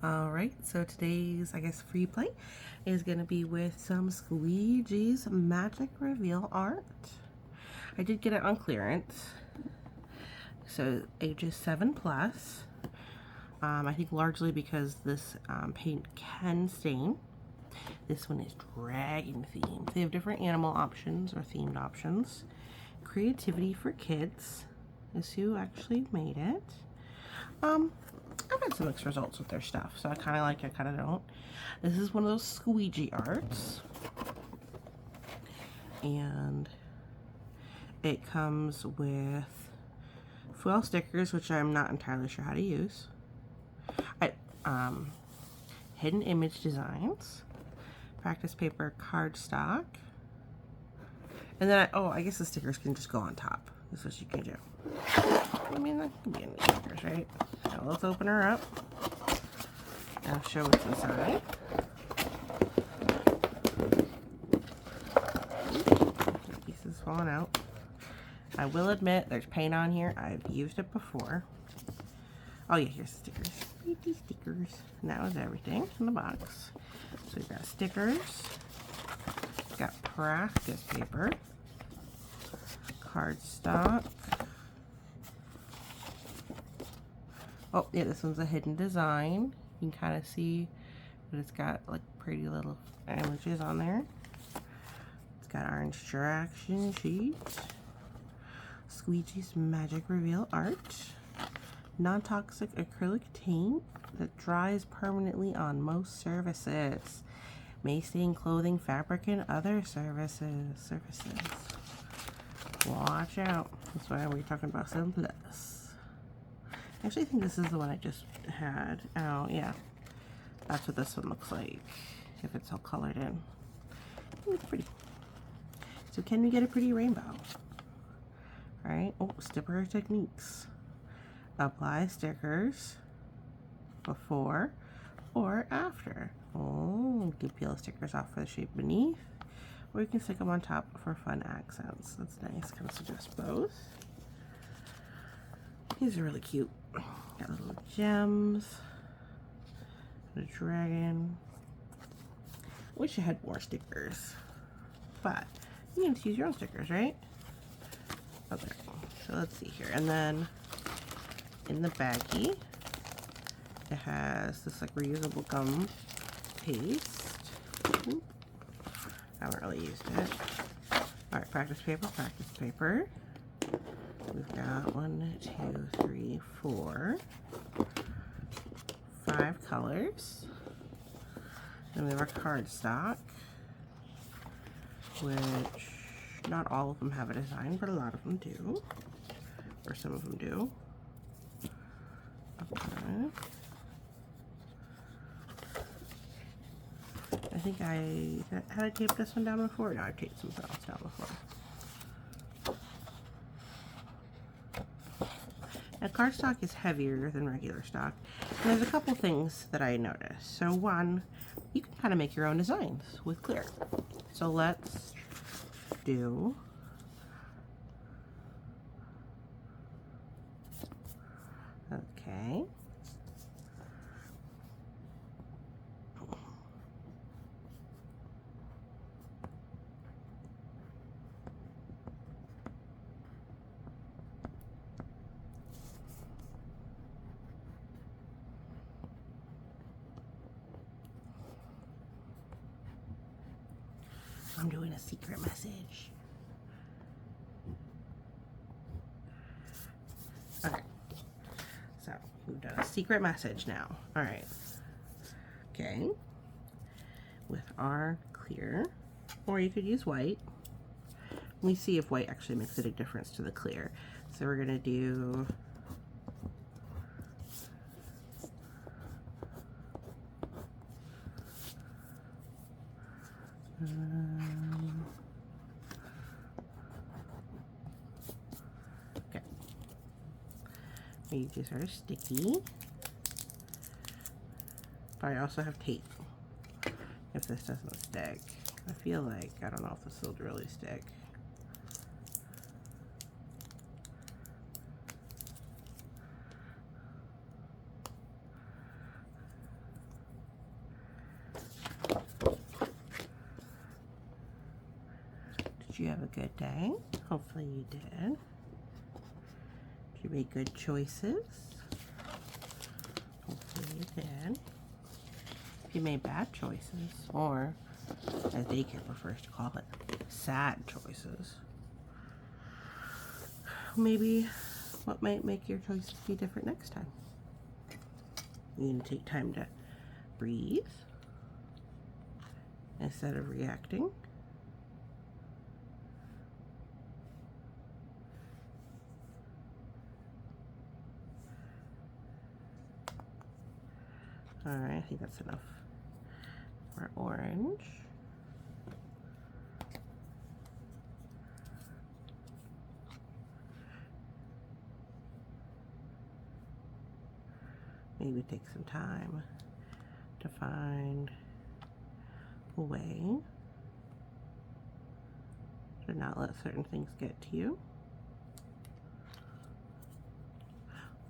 Alright, so today's, I guess, free play is going to be with some Squeegee's Magic Reveal art. I did get it on clearance, so ages 7 plus. I think largely because this paint can stain. This one is dragon themed. They have different animal options or themed options. Creativity for Kids is who actually made it. I've had some mixed results with their stuff, so I kind of like it, I kind of don't. This is one of those Squeegee Arts, and it comes with foil stickers, which I'm not entirely sure how to use. Hidden image designs, practice paper cardstock, and then I guess the stickers can just go on top. That's what you can do. I mean, that could be in the stickers, right? So let's open her up. I'll show what's inside. Pieces falling out. I will admit there's paint on here. I've used it before. Oh yeah, here's the stickers. Pretty stickers. And that was everything in the box. So we've got stickers. We've got practice paper. Cardstock. Oh yeah, this one's a hidden design. You can kind of see that it's got like pretty little images on there. It's got our instruction sheet. Squeegee's Magic Reveal Art. Non-toxic acrylic paint that dries permanently on most surfaces. May stain clothing, fabric, and other surfaces. Watch out. That's why we're talking about 7 plus. I actually think this is the one I just had. Oh, yeah. That's what this one looks like, if it's all colored in. It's pretty. So can we get a pretty rainbow? Alright, oh, sticker techniques. Apply stickers before or after. Oh, you can peel stickers off for the shape beneath, or you can stick them on top for fun accents. That's nice, kind of suggest both. These are really cute. Got little gems, a dragon. Wish I had more stickers, but you can just use your own stickers, right? Okay, so let's see here. And then in the baggie, it has this like reusable gum paste. I haven't really used it. Alright, practice paper. We've got 1, 2, 3, 4, 5 colors. Then we have our cardstock, which not all of them have a design, but a lot of them do. Or some of them do. Okay. I think had I taped this one down before? No, I've taped something else down before. Now, cardstock is heavier than regular stock. And there's a couple things that I noticed. So one, you can kind of make your own designs with clear. So let's do okay. I'm doing a secret message. Okay. So, we've done a secret message now. Alright. Okay. With our clear, or you could use white. We see if white actually makes a big difference to the clear. So we're going to do okay. These are sticky. But I also have tape if this doesn't stick. I feel like, I don't know if this will really stick. you have a good day? Hopefully you did. Did you make good choices? Hopefully you did. If you made bad choices, or as daycare prefers to call it, sad choices, maybe what might make your choices be different next time? You need to take time to breathe instead of reacting. Alright, I think that's enough for orange. Maybe take some time to find a way to not let certain things get to you.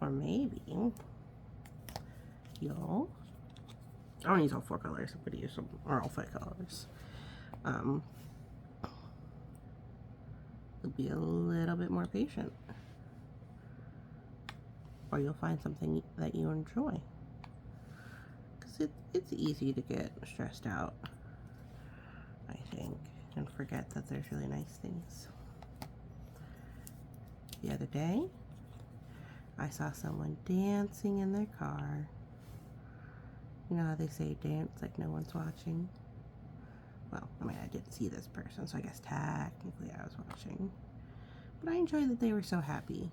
Or maybe you'll, I don't use all 4 colors, I'm going to use some, or all 5 colors. You'll be a little bit more patient. Or you'll find something that you enjoy. Because it's easy to get stressed out, I think, and forget that there's really nice things. The other day, I saw someone dancing in their car. You know how they say dance like no one's watching? Well, I mean, I didn't see this person, so I guess technically I was watching. But I enjoyed that they were so happy.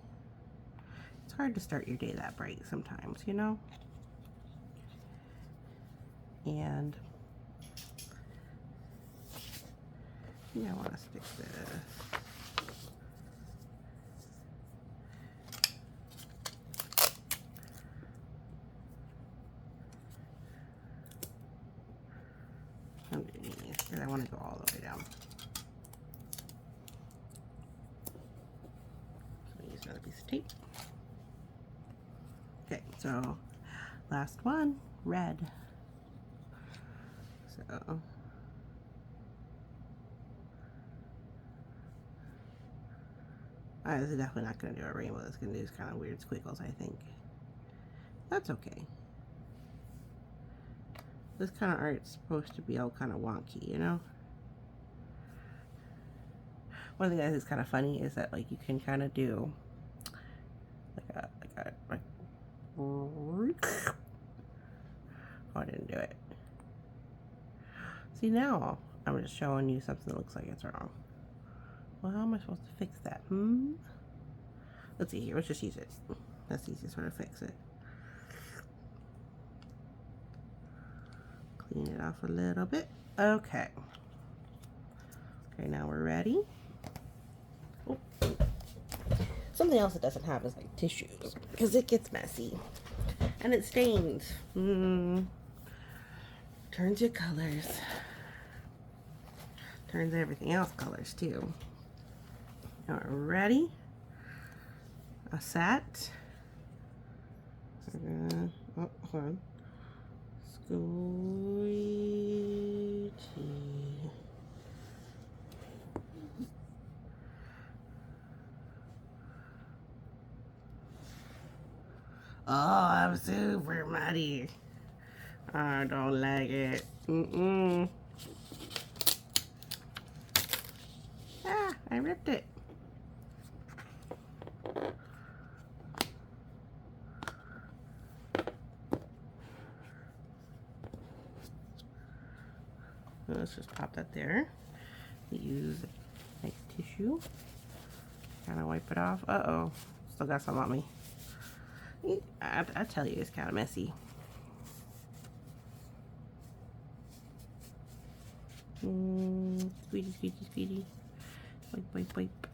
It's hard to start your day that bright sometimes, you know? And yeah, I want to stick this. Underneath, because I want to go all the way down. So use another piece of tape. Okay, so last one, red. So this is definitely not going to do a rainbow. It's going to do kind of weird squiggles, I think. That's okay. This kind of art's supposed to be all kind of wonky, you know? One of the things that's kind of funny is that, like, you can kind of do like oh, I didn't do it. See, now I'm just showing you something that looks like it's wrong. Well, how am I supposed to fix that? Let's see here. Let's just use it. That's the easiest way to fix it. Clean it off a little bit. Okay. Okay, now we're ready. Oh. Something else that doesn't have is like tissues, because it gets messy and it stains. Turns your colors. Turns everything else colors too. All right, ready? A set. Oh, hold on. Squeegee. Oh, I'm super muddy. I don't like it. Ah, I ripped it. Let's just pop that there. We use like tissue. Kind of wipe it off. Uh-oh. Still got some on me. I tell you, it's kind of messy. Squeegee, squeegee, squeegee. Wipe, wipe, wipe.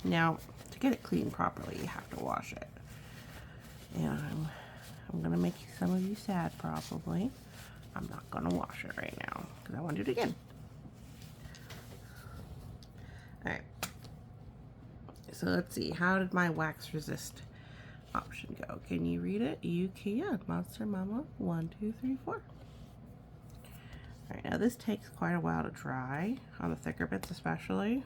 Now, to get it clean properly, you have to wash it. And I'm gonna make some of you sad, probably. I'm not gonna wash it right now because I want to do it again. All right. So let's see, how did my wax resist option go? Can you read it? You can. Monster Mama, 1, 2, 3, 4. All right, now this takes quite a while to dry, on the thicker bits especially.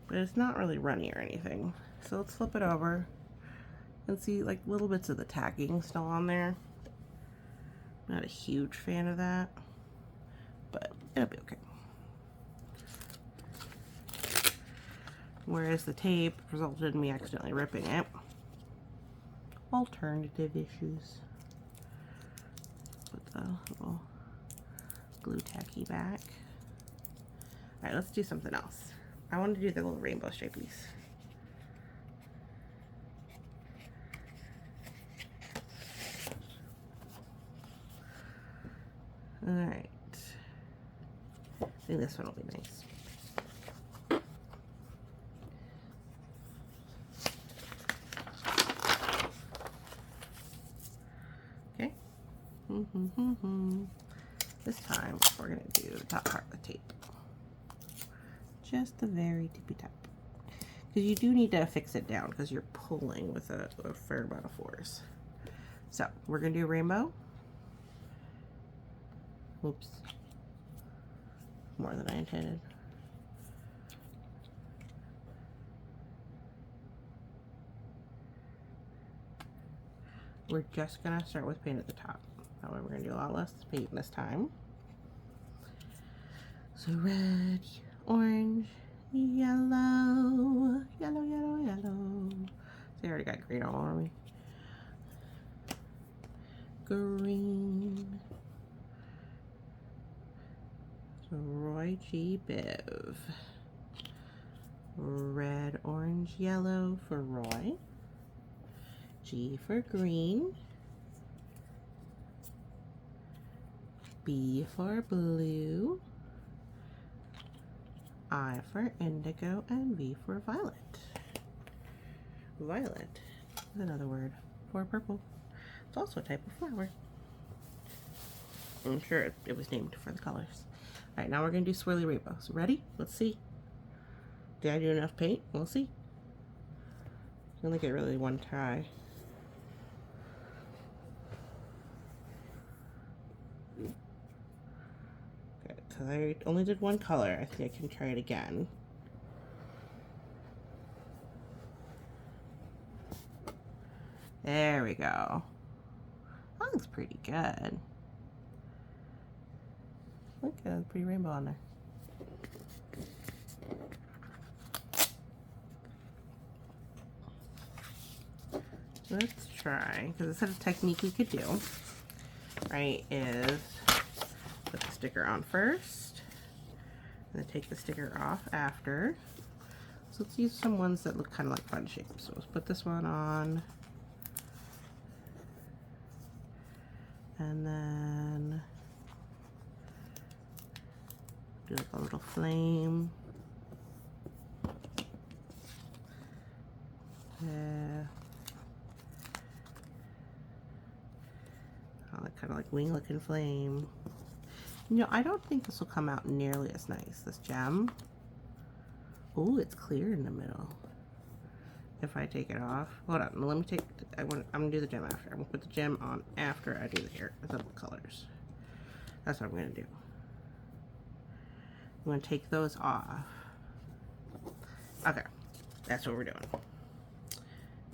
But it's not really runny or anything. So let's flip it over and see like little bits of the tagging still on there. Not a huge fan of that, but it'll be okay. Whereas the tape resulted in me accidentally ripping it. Alternative issues. Put the little glue tacky back. Alright, let's do something else. I want to do the little rainbow stripies. Alright. I think this one will be nice. Okay. This time we're going to do the top part of the tape. Just the very tippy top. Because you do need to fix it down because you're pulling with a fair amount of force. So we're going to do rainbow. Oops. More than I intended. We're just going to start with paint at the top. That way we're going to do a lot less paint this time. So red, orange, yellow, yellow, yellow, yellow. See, I already got green all over me. Green. So Roy G. Biv. Red, orange, yellow for Roy. G for green. B for blue. I for indigo, and V for violet. Violet is another word for purple. It's also a type of flower. I'm sure it was named for the colors. Alright, now we're going to do swirly rainbows. Ready? Let's see. Did I do enough paint? We'll see. I only get really one try. Okay, because I only did one color. I think I can try it again. There we go. That looks pretty good. Look at a pretty rainbow on there. Let's try, because this is a technique we could do, right, is put the sticker on first, and then take the sticker off after. So let's use some ones that look kind of like fun shapes. So let's put this one on, and then do like a little flame. Kind of like wing looking flame. You know, I don't think this will come out nearly as nice, this gem. Oh, it's clear in the middle. If I take it off. Hold on, let me take, I'm gonna do the gem after. I'm gonna put the gem on after I do the hair, the colors. That's what I'm gonna do. I'm gonna take those off. Okay, that's what we're doing.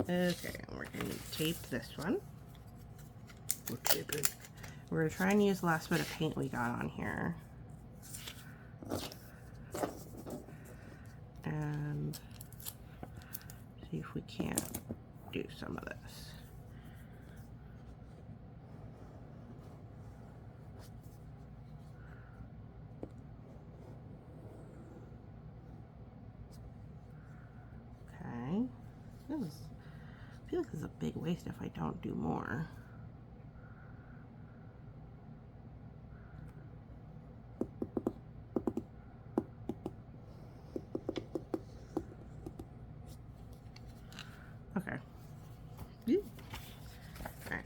Okay, we're gonna tape this one. We're gonna try and use the last bit of paint we got on here. And see if we can't do some of this. Okay. I feel like this is a big waste if I don't do more. Okay. Alright.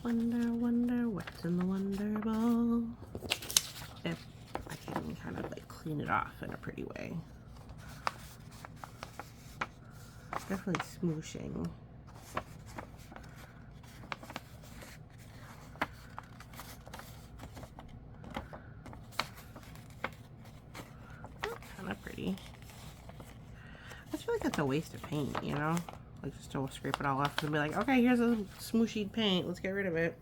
Wonder, wonder what's in the wonder ball. If I can kind of like clean it off in a pretty way. Definitely smooshing. Kind of pretty. I feel like that's a waste of paint, you know? Like just to scrape it all off and be like, okay, here's a smooshy paint. Let's get rid of it.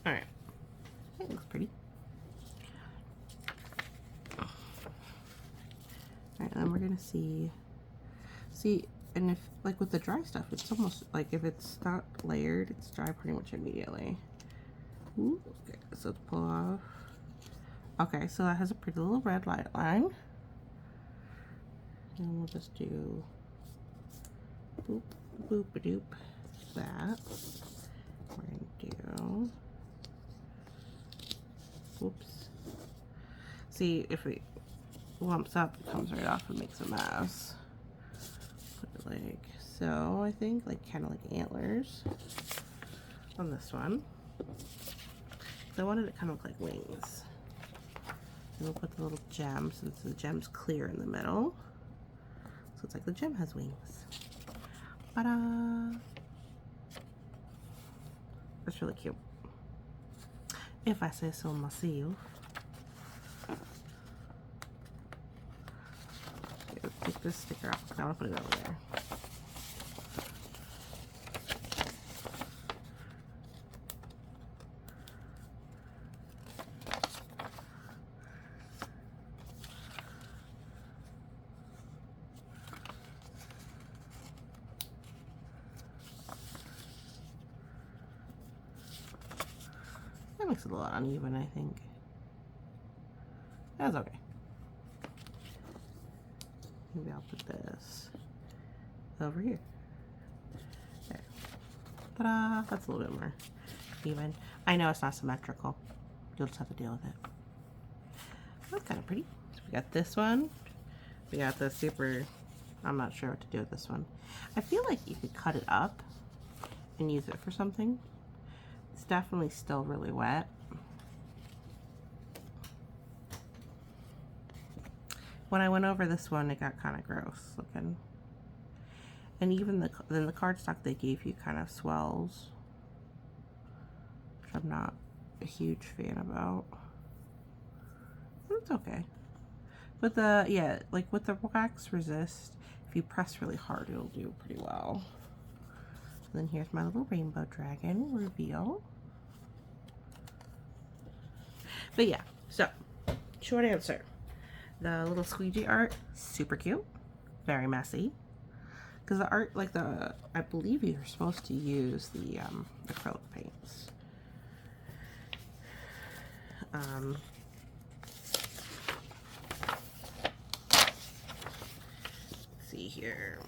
All right. It looks pretty. All right, then we're gonna see, and if like with the dry stuff, it's almost like if it's not layered, it's dry pretty much immediately. Ooh, okay, so let's pull off. Okay, so that has a pretty little red light line. And we'll just do boop, boop, a doop, that. We're gonna do, oops. See, if it lumps up, it comes right off and makes a mess. Put it like so, I think, like kind of like antlers on this one. So I wanted it kind of look like wings. And we'll put the little gem, since the gem's clear in the middle. So it's like the gem has wings. Ta-da! That's really cute. If I say so myself. Okay, let's take this sticker off. I want to put it over there. That makes it a little uneven, I think. That's okay. Maybe I'll put this over here. There. Ta-da! That's a little bit more even. I know it's not symmetrical. You'll just have to deal with it. That's kind of pretty. So we got this one. We got the super... I'm not sure what to do with this one. I feel like you could cut it up and use it for something. It's definitely still really wet. When I went over this one, it got kind of gross looking. And even the cardstock they gave you kind of swells, which I'm not a huge fan about. But it's okay. But the, yeah, like with the wax resist, if you press really hard, it'll do pretty well. And then here's my little rainbow dragon reveal. But yeah, so short answer. The little Squeegee art, super cute, very messy. Because the art, like I believe you're supposed to use the acrylic paints. Let's see here.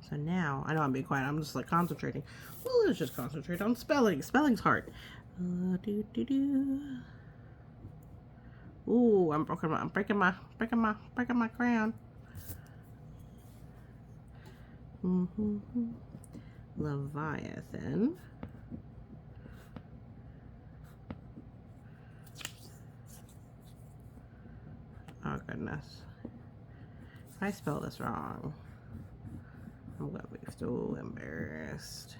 So now, I know I'm being quiet, I'm just like concentrating. Well, let's just concentrate on spelling. Spelling's hard. Ooh, I'm breaking my crown. Leviathan. Oh goodness. If I spell this wrong, I'm gonna be so embarrassed.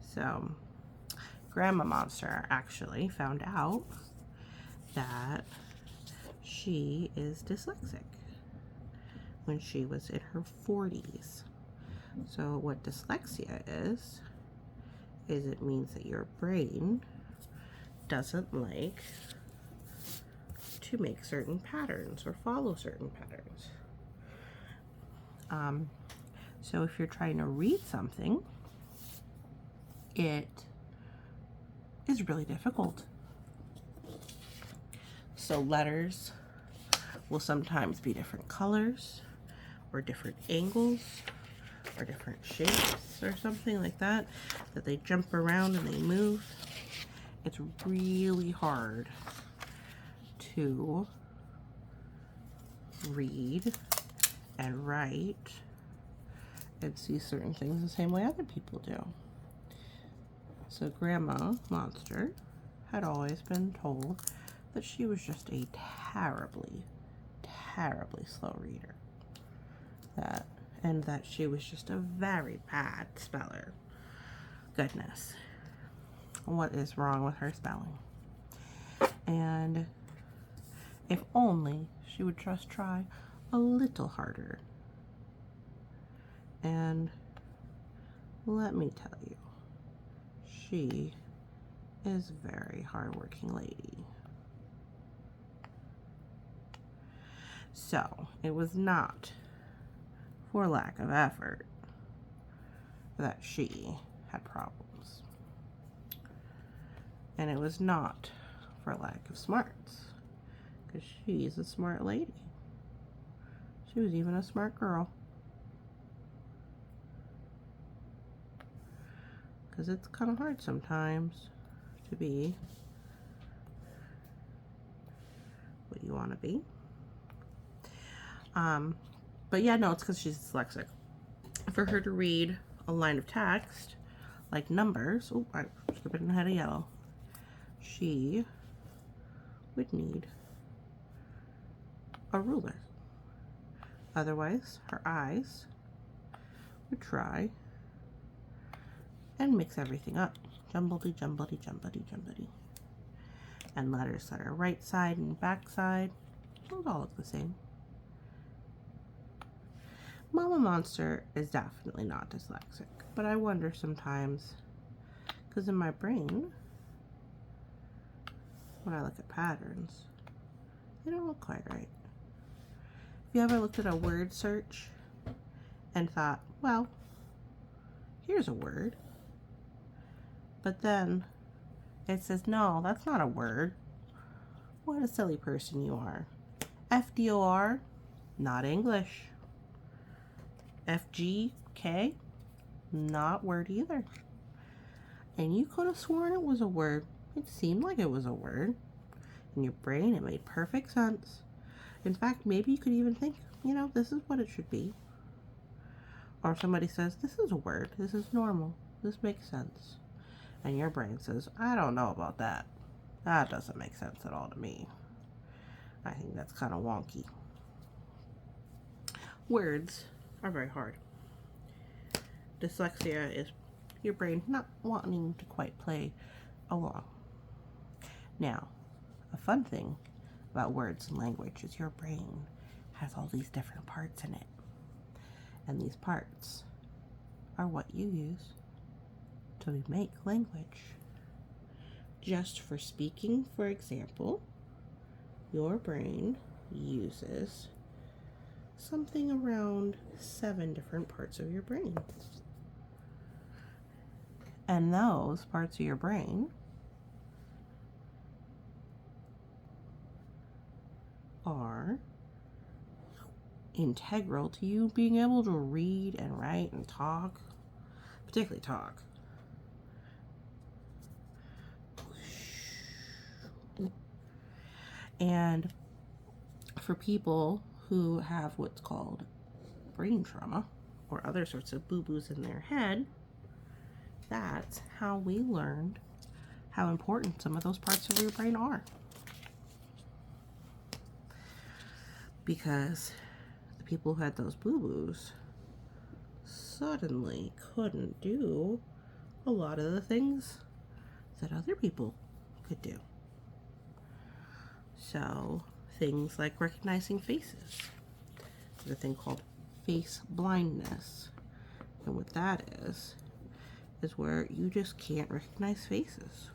So, Grandma Monster actually found out that she is dyslexic when she was in her 40s. So what dyslexia is it means that your brain doesn't like to make certain patterns or follow certain patterns. So if you're trying to read something, it is really difficult. So letters will sometimes be different colors or different angles or different shapes or something like that, that they jump around and they move. It's really hard to read and write and see certain things the same way other people do. So Grandma Monster had always been told that she was just a terribly, terribly slow reader. And that she was just a very bad speller. Goodness. What is wrong with her spelling? And if only she would just try a little harder. And let me tell you, she is a very hardworking lady. So it was not for lack of effort that she had problems. And it was not for lack of smarts, because she's a smart lady. She was even a smart girl. Because it's kind of hard sometimes to be what you want to be. But yeah, no, it's because she's dyslexic. For her to read a line of text, like numbers, oh, I'm skipping ahead of yellow, she would need a ruler. Otherwise, her eyes would try and mix everything up. Jumbledy, jumbledy, jumbledy, jumbledy. And letters that are right side and back side, those all look the same. Mama Monster is definitely not dyslexic, but I wonder sometimes, because in my brain, when I look at patterns, they don't look quite right. Have you ever looked at a word search and thought, well, here's a word, but then it says, no, that's not a word. What a silly person you are. FDOR, not English. FGK, not word either. And you could have sworn it was a word. It seemed like it was a word. In your brain, it made perfect sense. In fact, maybe you could even think, you know, this is what it should be. Or somebody says, this is a word. This is normal. This makes sense. And your brain says, I don't know about that. That doesn't make sense at all to me. I think that's kind of wonky. Words are very hard. Dyslexia is your brain not wanting to quite play along. Now, a fun thing about words and language is your brain has all these different parts in it. And these parts are what you use to make language. Just for speaking, for example, your brain uses something around 7 different parts of your brain. And those parts of your brain are integral to you being able to read and write and talk, particularly talk. And for people who have what's called brain trauma or other sorts of boo-boos in their head, that's how we learned how important some of those parts of your brain are. Because the people who had those boo-boos suddenly couldn't do a lot of the things that other people could do. So things like recognizing faces. There's a thing called face blindness, And what that is where you just can't recognize faces.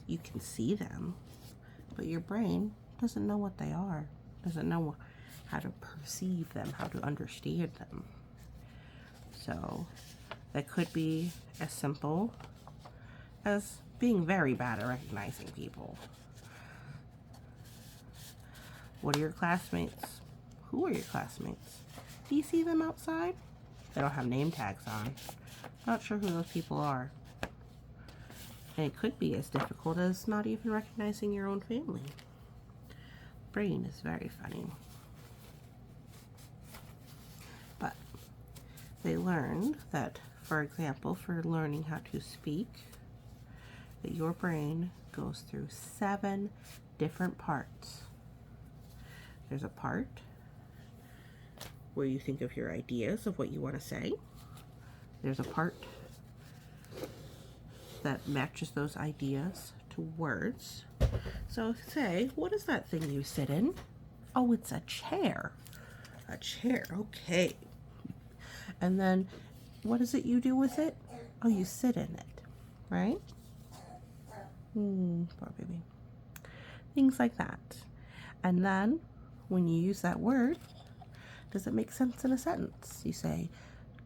You can see them, but your brain doesn't know what they are, doesn't know how to perceive them, how to understand them. So that could be as simple as being very bad at recognizing people. What are your classmates? Who are your classmates? Do you see them outside? They don't have name tags on. Not sure who those people are. And it could be as difficult as not even recognizing your own family. Brain is very funny. But they learned that, for example, for learning how to speak, that your brain goes through 7 different parts. There's a part where you think of your ideas of what you want to say. There's a part that matches those ideas to words. So say, what is that thing you sit in? Oh, it's a chair. A chair, okay. And then what is it you do with it? Oh, you sit in it, right? Poor baby. Things like that. And then when you use that word, does it make sense in a sentence? You say,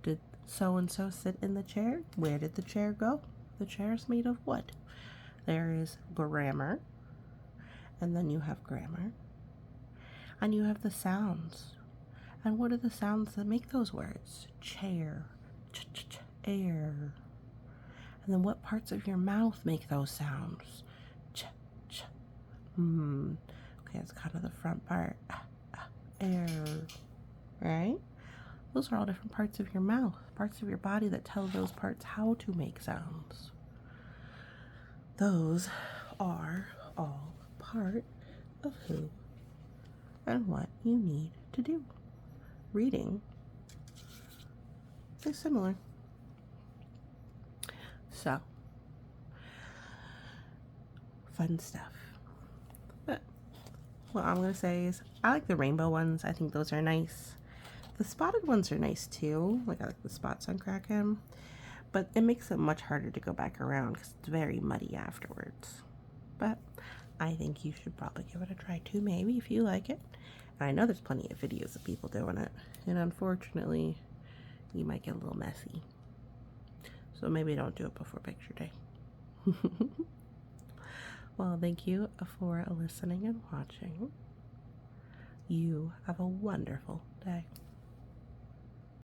did so-and-so sit in the chair? Where did the chair go? The chair is made of wood. There is grammar, and then you have grammar, and you have the sounds. And what are the sounds that make those words? Chair, air. And then what parts of your mouth make those sounds? Ch, ch. Okay, it's kind of the front part. Air. Right? Those are all different parts of your mouth, parts of your body that tell those parts how to make sounds. Those are all part of who and what you need to do. Reading is similar. So, fun stuff. But what I'm going to say is I like the rainbow ones. I think those are nice. The spotted ones are nice too. Like I like the spots on Kraken. But it makes it much harder to go back around because it's very muddy afterwards. But I think you should probably give it a try too, maybe, if you like it. And I know there's plenty of videos of people doing it. And unfortunately, you might get a little messy. So maybe don't do it before picture day. Well, thank you for listening and watching. You have a wonderful day.